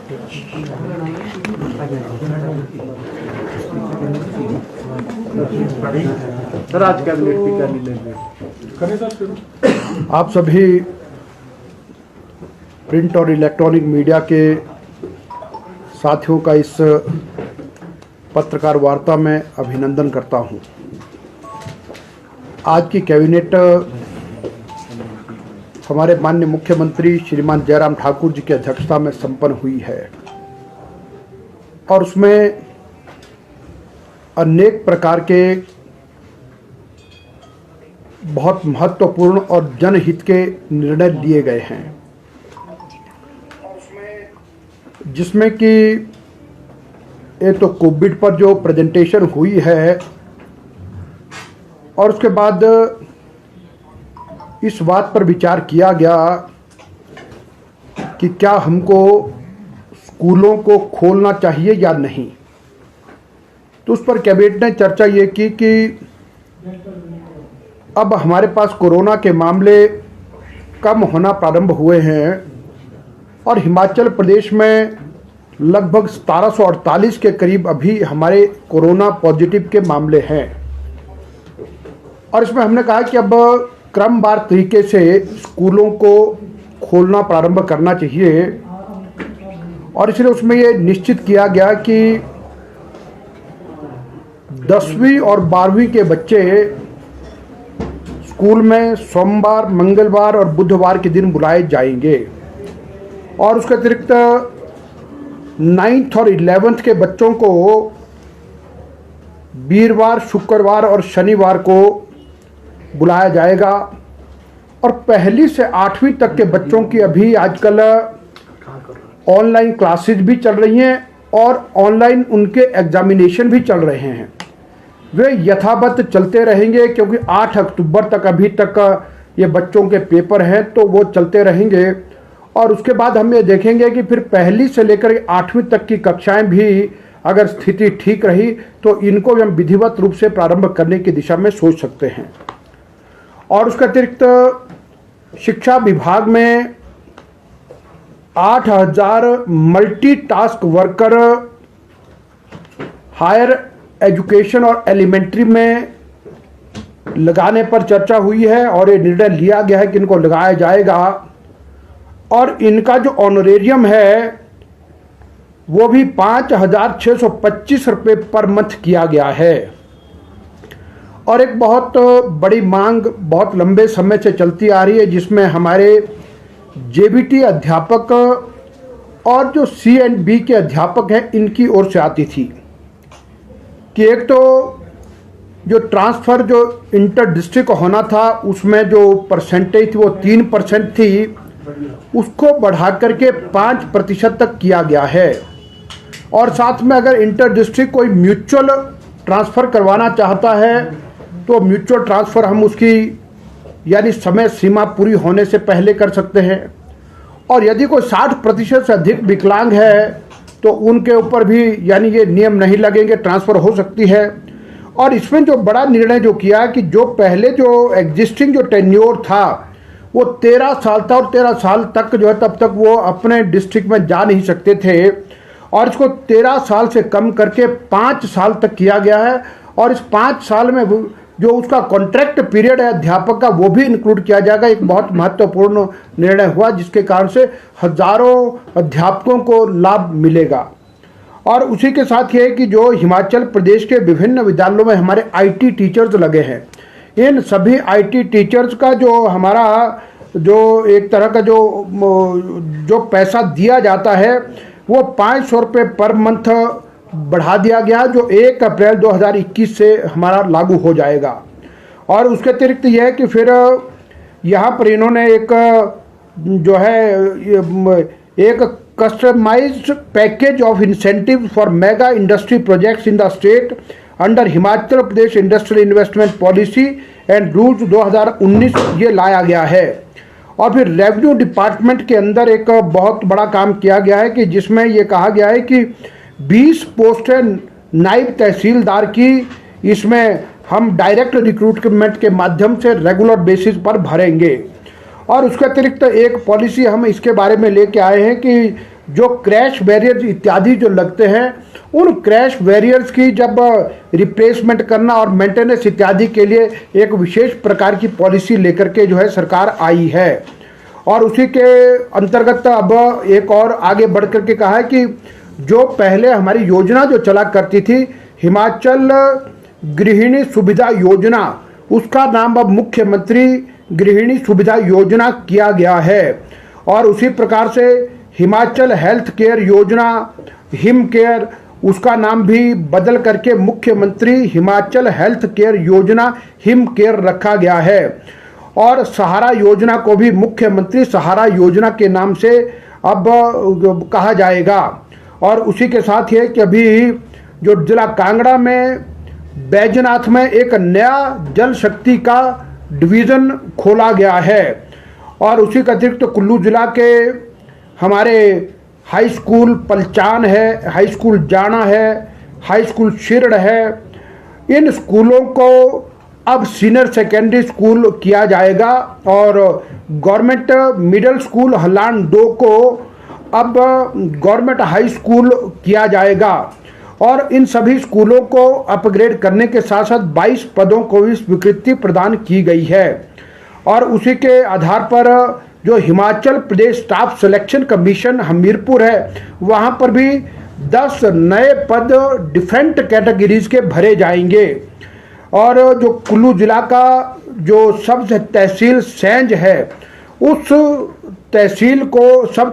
Sir आज cabinet की क्या निर्णय? आप सभी प्रिंट और इलेक्ट्रॉनिक मीडिया के साथियों का इस पत्रकार वार्ता में अभिनंदन करता हूं। आज की कैबिनेट हमारे माननीय मुख्यमंत्री श्रीमान जयराम ठाकुर जी की अध्यक्षता में संपन्न हुई है और उसमें अनेक प्रकार के बहुत महत्वपूर्ण और जनहित के निर्णय लिए गए हैं, जिसमें कि एक तो कोविड पर जो प्रेजेंटेशन हुई है और उसके बाद इस बात पर विचार किया गया कि क्या हमको स्कूलों को खोलना चाहिए या नहीं। तो उस पर कैबिनेट ने चर्चा ये की कि अब हमारे पास कोरोना के मामले कम होना प्रारंभ हुए हैं और हिमाचल प्रदेश में लगभग 1748 के करीब अभी हमारे कोरोना पॉजिटिव के मामले हैं और इसमें हमने कहा कि अब क्रमवार तरीके से स्कूलों को खोलना प्रारंभ करना चाहिए और इसलिए उसमें ये निश्चित किया गया कि 10वीं और 12वीं के बच्चे स्कूल में सोमवार, मंगलवार और बुधवार के दिन बुलाए जाएंगे और उसके अतिरिक्त 9th और 11th के बच्चों को वीरवार, शुक्रवार और शनिवार को बुलाया जाएगा और 1ली से 8वीं तक के बच्चों की अभी आजकल ऑनलाइन क्लासेज भी चल रही हैं और ऑनलाइन उनके एग्जामिनेशन भी चल रहे हैं। वे यथावत चलते रहेंगे क्योंकि 8 अक्टूबर तक अभी तक ये बच्चों के पेपर हैं, तो वो चलते रहेंगे और उसके बाद हम ये देखेंगे कि फिर 1ली से लेकर 8वीं तक की कक्षाएं भी अगर स्थिति ठीक रही तो इनको भी हम विधिवत रूप से प्रारंभ करने की दिशा में सोच सकते हैं। और उसके अतिरिक्त शिक्षा विभाग में 8000 मल्टीटास्क वर्कर हायर एजुकेशन और एलिमेंट्री में लगाने पर चर्चा हुई है और ये निर्णय लिया गया है कि इनको लगाया जाएगा और इनका जो ऑनरेरियम है वो भी 5625 रुपये पर मंथ किया गया है। और एक बहुत बड़ी मांग बहुत लंबे समय से चलती आ रही है, जिसमें हमारे जेबीटी अध्यापक और जो CNB के अध्यापक हैं इनकी ओर से आती थी कि एक तो जो ट्रांसफ़र जो इंटर डिस्ट्रिक्ट होना था उसमें जो परसेंटेज थी वो 3% थी, उसको बढ़ा करके 5% तक किया गया है और साथ में अगर इंटर डिस्ट्रिक्ट कोई म्यूचुअल ट्रांसफ़र करवाना चाहता है तो म्यूचुअल ट्रांसफ़र हम उसकी यानी समय सीमा पूरी होने से पहले कर सकते हैं और यदि कोई 60% से अधिक विकलांग है तो उनके ऊपर भी यानी ये नियम नहीं लगेंगे, ट्रांसफ़र हो सकती है। और इसमें जो बड़ा निर्णय जो किया कि जो पहले जो एग्जिस्टिंग जो टेन्योर था वो 13 साल था और 13 साल तक जो है तब तक वो अपने डिस्ट्रिक्ट में जा नहीं सकते थे और इसको 13 साल से कम करके 5 साल तक किया गया है और इस 5 साल में जो उसका कॉन्ट्रैक्ट पीरियड है अध्यापक का वो भी इंक्लूड किया जाएगा। एक बहुत महत्वपूर्ण निर्णय हुआ जिसके कारण से हजारों अध्यापकों को लाभ मिलेगा। और उसी के साथ ये है कि जो हिमाचल प्रदेश के विभिन्न विद्यालयों में हमारे IT टीचर्स लगे हैं, इन सभी IT टीचर्स का जो हमारा जो एक तरह का जो पैसा दिया जाता है वो 500 रुपये पर मंथ बढ़ा दिया गया, जो 1 अप्रैल 2021 से हमारा लागू हो जाएगा। और उसके अतिरिक्त यह है कि फिर यहाँ पर इन्होंने एक जो है एक customised package of incentive for mega industry projects in the state under Himachal Pradesh industrial investment policy and rules 2019 ये लाया गया है। और फिर रेवेन्यू डिपार्टमेंट के अंदर एक बहुत बड़ा काम किया गया है कि जिसमें ये कहा गया है कि 20 पोस्ट है नायब तहसीलदार की, इसमें हम डायरेक्ट रिक्रूटमेंट के माध्यम से रेगुलर बेसिस पर भरेंगे। और उसके अतिरिक्त एक पॉलिसी हम इसके बारे में लेके आए हैं कि जो क्रैश बैरियर्स इत्यादि जो लगते हैं, उन क्रैश बैरियर्स की जब रिप्लेसमेंट करना और मेंटेनेंस इत्यादि के लिए एक विशेष प्रकार की पॉलिसी लेकर के जो है सरकार आई है। और उसी के अंतर्गत अब एक और आगे बढ़ करके कहा है कि जो पहले हमारी योजना जो चला करती थी हिमाचल गृहिणी सुविधा योजना, उसका नाम अब मुख्यमंत्री गृहिणी सुविधा योजना किया गया है। और उसी प्रकार से हिमाचल हेल्थ केयर योजना, हिम केयर, उसका नाम भी बदल करके मुख्यमंत्री हिमाचल हेल्थ केयर योजना हिम केयर रखा गया है। और सहारा योजना को भी मुख्यमंत्री सहारा योजना के नाम से अब कहा जाएगा। और उसी के साथ ये कि अभी जो जिला कांगड़ा में बैजनाथ में एक नया जल शक्ति का डिवीज़न खोला गया है। और उसी के अतिरिक्त तो कुल्लू जिला के हमारे हाई स्कूल पलचान है, हाई स्कूल जाना है, हाई स्कूल शिरड है, इन स्कूलों को अब सीनियर सेकेंडरी स्कूल किया जाएगा। और गवर्नमेंट मिडिल स्कूल हलान 2 को अब गवर्नमेंट हाई स्कूल किया जाएगा। और इन सभी स्कूलों को अपग्रेड करने के साथ साथ 22 पदों को भी स्वीकृति प्रदान की गई है। और उसी के आधार पर जो Himachal Pradesh staff selection commission Hamirpur है, वहाँ पर भी 10 नए पद डिफरेंट कैटेगरीज के भरे जाएंगे। और जो कुल्लू जिला का जो सब तहसील सैंज है, उस सब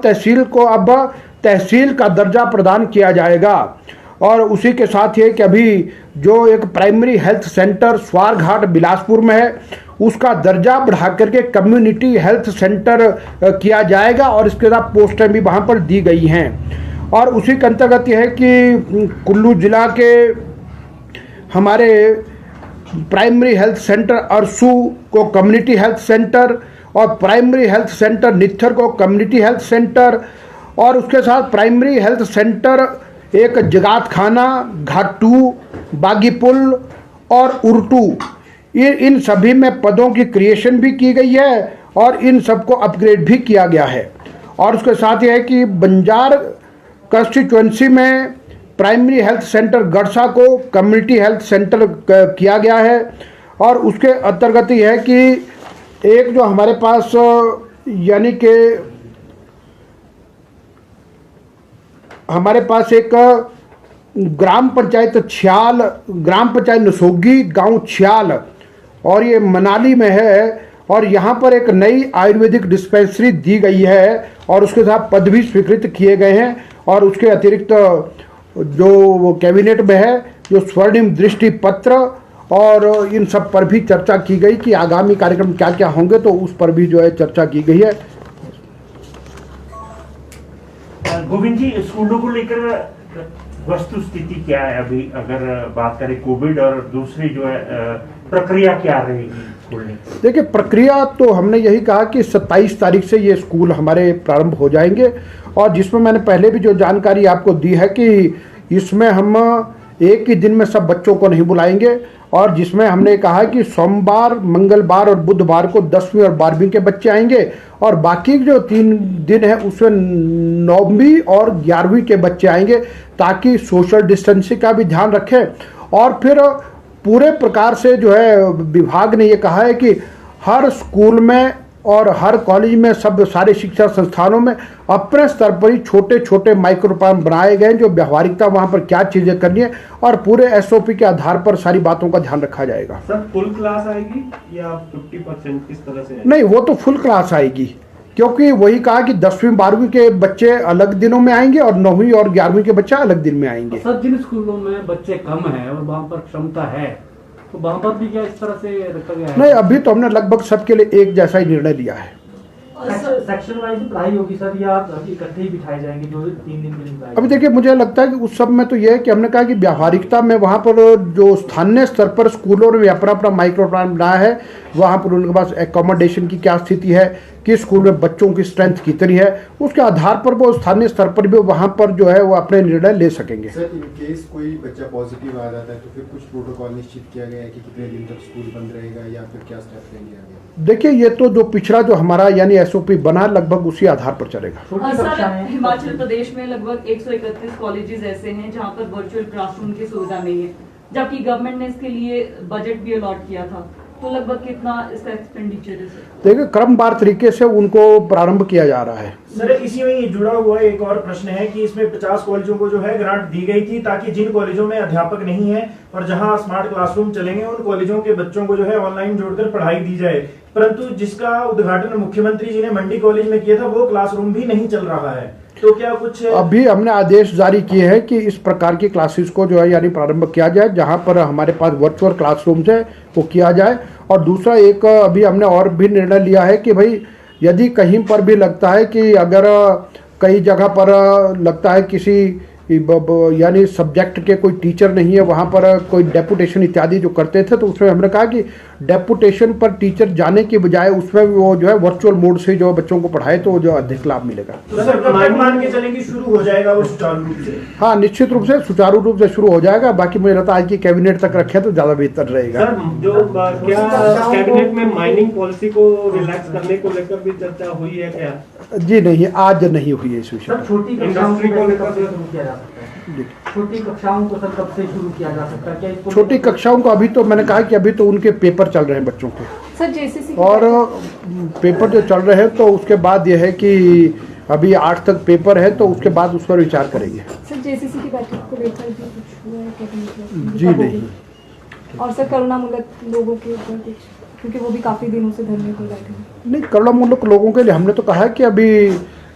तहसील को अब तहसील का दर्जा प्रदान किया जाएगा। और उसी के साथ ये कि अभी जो एक primary health centre Swarghat Bilaspur में है, उसका दर्जा बढ़ा करके कम्युनिटी हेल्थ सेंटर किया जाएगा। और इसके साथ पोस्टें भी वहाँ पर दी गई हैं। और उसी के अंतर्गत यह है कि कुल्लू जिला के हमारे प्राइमरी हेल्थ सेंटर अरसू को कम्युनिटी हेल्थ सेंटर, और प्राइमरी हेल्थ सेंटर नित्थर को कम्युनिटी हेल्थ सेंटर, और उसके साथ प्राइमरी हेल्थ सेंटर एक जगात खाना, घाटू, बागीपुल और उर्टू, इन सभी में पदों की क्रिएशन भी की गई है और इन सबको अपग्रेड भी किया गया है। और उसके साथ यह है कि बंजार कंस्टिट्यूएंसी में प्राइमरी हेल्थ सेंटर गड़सा को कम्युनिटी हेल्थ सेंटर किया गया है। और उसके अंतर्गत यह है कि एक जो हमारे पास यानी कि हमारे पास एक ग्राम पंचायत छयाल, ग्राम पंचायत नसोगी गांव छयाल, और ये मनाली में है। और यहाँ पर एक नई आयुर्वेदिक डिस्पेंसरी दी गई है और उसके साथ पद भी स्वीकृत किए गए हैं। और उसके अतिरिक्त जो कैबिनेट में है जो स्वर्णिम दृष्टि पत्र, और इन सब पर भी चर्चा की गई कि आगामी कार्यक्रम क्या क्या होंगे, तो उस पर भी जो है चर्चा की गई है। गोविंद जी, स्कूलों को लेकर वस्तु स्थिति क्या है अभी, अगर बात करें कोविड, और दूसरी जो है प्रक्रिया क्या रहेगी खोलने की? देखिए, प्रक्रिया तो हमने यही कहा कि 27 तारीख से ये स्कूल हमारे प्रारंभ हो जाएंगे। और जिसमें मैंने पहले भी जो जानकारी आपको दी है कि इसमें हम एक ही दिन में सब बच्चों को नहीं बुलाएंगे, और जिसमें हमने कहा कि सोमवार, मंगलवार और बुधवार को 10वीं और 12वीं के बच्चे आएंगे, और बाकी जो 3 दिन है उसमें 9वीं और 11वीं के बच्चे आएंगे, ताकि सोशल डिस्टेंसिंग का भी ध्यान रखें। और फिर पूरे प्रकार से जो है विभाग ने ये कहा है कि हर स्कूल में और हर कॉलेज में, सब सारे शिक्षा संस्थानों में अपने स्तर पर ही छोटे छोटे माइक्रो प्लान बनाए गए, जो व्यवहारिकता वहाँ पर क्या चीज़ें करनी है, और पूरे SOP के आधार पर सारी बातों का ध्यान रखा जाएगा। सर, फुल क्लास आएगी या 50% किस तरह से? नहीं, वो तो फुल क्लास आएगी, क्योंकि वही कहा कि 10वीं 12वीं के बच्चे अलग दिनों में आएंगे और 9वीं और 11वीं के बच्चे अलग दिन में आएंगे। सर, जिन स्कूलों में बच्चे कम हैं और वहाँ पर क्षमता है, तो वहाँ पर भी क्या इस तरह से रखा गया है? नहीं, अभी तो हमने लगभग सबके लिए एक जैसा ही निर्णय लिया है। सेक्शन वाइज पढ़ाई होगी सर, या इकट्ठे ही बिठाए जाएंगे जो 3 दिन के लिए? अभी देखिए, मुझे लगता है कि उस सब में तो यह है कि हमने कहा कि व्यावहारिकता में वहाँ पर जो स्थानीय स्तर पर स्कूलों ने अपना अपना माइक्रो प्लान बनाया है, वहाँ पर उनके पास एकोमोडेशन की क्या स्थिति है, किस स्कूल में बच्चों की स्ट्रेंथ कितनी है, उसके आधार पर वो स्थानीय स्तर पर भी वहाँ पर जो है वो अपने निर्णय ले सकेंगे। सर, इन केस कोई बच्चा पॉजिटिव आ जाता है तो फिर कुछ प्रोटोकॉल निश्चित किया गया है कि कितने दिन तक स्कूल बंद रहेगा या फिर क्या स्टेप लेंगे आगे? देखिए, ये तो जो पिछड़ा जो हमारा यानी एसओपी बना लगभग उसी आधार पर चलेगा। सर, हिमाचल प्रदेश में लगभग 131 कॉलेजेस ऐसे हैं जहां पर वर्चुअल क्लासरूम की सुविधा नहीं है, जबकि गवर्नमेंट ने इसके लिए बजट भी अलॉट किया था। तो लगभग कितना इसका एक्सपेंडिचर है? देखिए, क्रमवार तरीके से उनको प्रारंभ किया जा रहा है। सर, इसी में जुड़ा हुआ एक और प्रश्न है कि इसमें 50 कॉलेजों को जो है ग्रांट दी गई थी ताकि जिन कॉलेजों में अध्यापक नहीं है और जहां स्मार्ट क्लासरूम चलेंगे उन कॉलेजों के बच्चों को जो है ऑनलाइन जोड़कर पढ़ाई दी जाए, परंतु जिसका उद्घाटन मुख्यमंत्री जी ने मंडी कॉलेज में किया था वो क्लासरूम भी नहीं चल रहा है। तो क्या कुछ अभी हमने आदेश जारी किए हैं कि इस प्रकार की क्लासेस को जो है यानी प्रारंभ किया जाए, जहां पर हमारे पास वर्चुअल क्लासरूम्स है वो किया जाए। और दूसरा एक अभी हमने और भी निर्णय लिया है कि भाई यदि कहीं पर भी लगता है कि अगर कई जगह पर लगता है किसी यानी सब्जेक्ट के कोई टीचर नहीं है, वहाँ पर कोई डेपुटेशन इत्यादि जो करते थे, तो उसमें हमने कहा कि डेपुटेशन पर टीचर जाने के बजाय उसमें वो जो है वर्चुअल मोड से जो बच्चों को पढ़ाए तो जो अधिक लाभ मिलेगा। तो सर, कब तक मान के चलेंगे शुरू हो जाएगा वो सुचारू रूप से? हाँ, निश्चित रूप से सुचारू रूप से शुरू हो जाएगा। बाकी मुझे लगता है आज की कैबिनेट तक रखे तो ज्यादा बेहतर रहेगा। सर, जो क्या कैबिनेट में माइनिंग पॉलिसी को रिलैक्स करने को लेकर भी चर्चा हुई है क्या? जी नहीं, आज नहीं हुई है इस विषय सर, छोटी कक्षाओं इंडस्ट्री को लेकर शुरू किया जा सकता है? छोटी कक्षाओं को सर कब से शुरू किया जा सकता है? क्या इसको छोटी कक्षाओं को अभी तो मैंने कहा कि अभी तो उनके पेपर चल रहे हैं बच्चों के, सर जेसीसी और पेपर जो चल रहे हैं तो उसके बाद यह है कि अभी 8 तक पेपर है तो उसके बाद उस पर विचार करेंगे। सर जेसीसी की बैठक को लेकर भी कुछ हुआ है क्या? जी नहीं। और सर करुणामूलक लोगों के ऊपर कुछ, क्योंकि वो भी काफी दिनों से धरने पर बैठे हैं। नहीं, करुणामूलक लोगों के लिए हमने तो कहा है कि अभी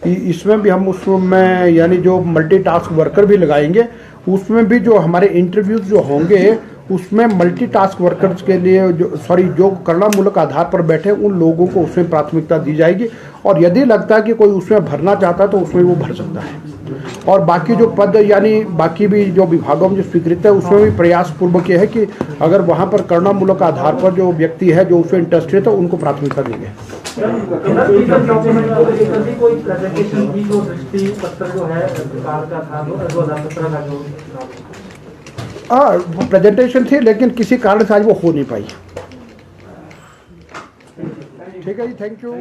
इसमें भी हम उसमें यानी जो मल्टीटास्क वर्कर भी लगाएंगे, उसमें भी जो हमारे इंटरव्यूज जो होंगे उसमें मल्टीटास्क वर्कर्स के लिए जो करुणामूलक आधार पर बैठे उन लोगों को उसमें प्राथमिकता दी जाएगी। और यदि लगता है कि कोई उसमें भरना चाहता है तो उसमें वो भर सकता है। और बाकी जो पद यानी बाकी भी जो विभागों में जो स्वीकृत है उसमें भी प्रयास पूर्वक ये है कि अगर वहाँ पर करुणामूलक आधार पर जो व्यक्ति है जो उसमें इंटरेस्टेड है तो उनको प्राथमिकता देंगे। कोई प्रेजेंटेशन की जो दृष्टि पत्र जो है सरकार का था 2017 का जो हाँ, प्रेजेंटेशन थी लेकिन किसी कारण से आज वो हो नहीं पाई। ठीक है जी, थैंक यू।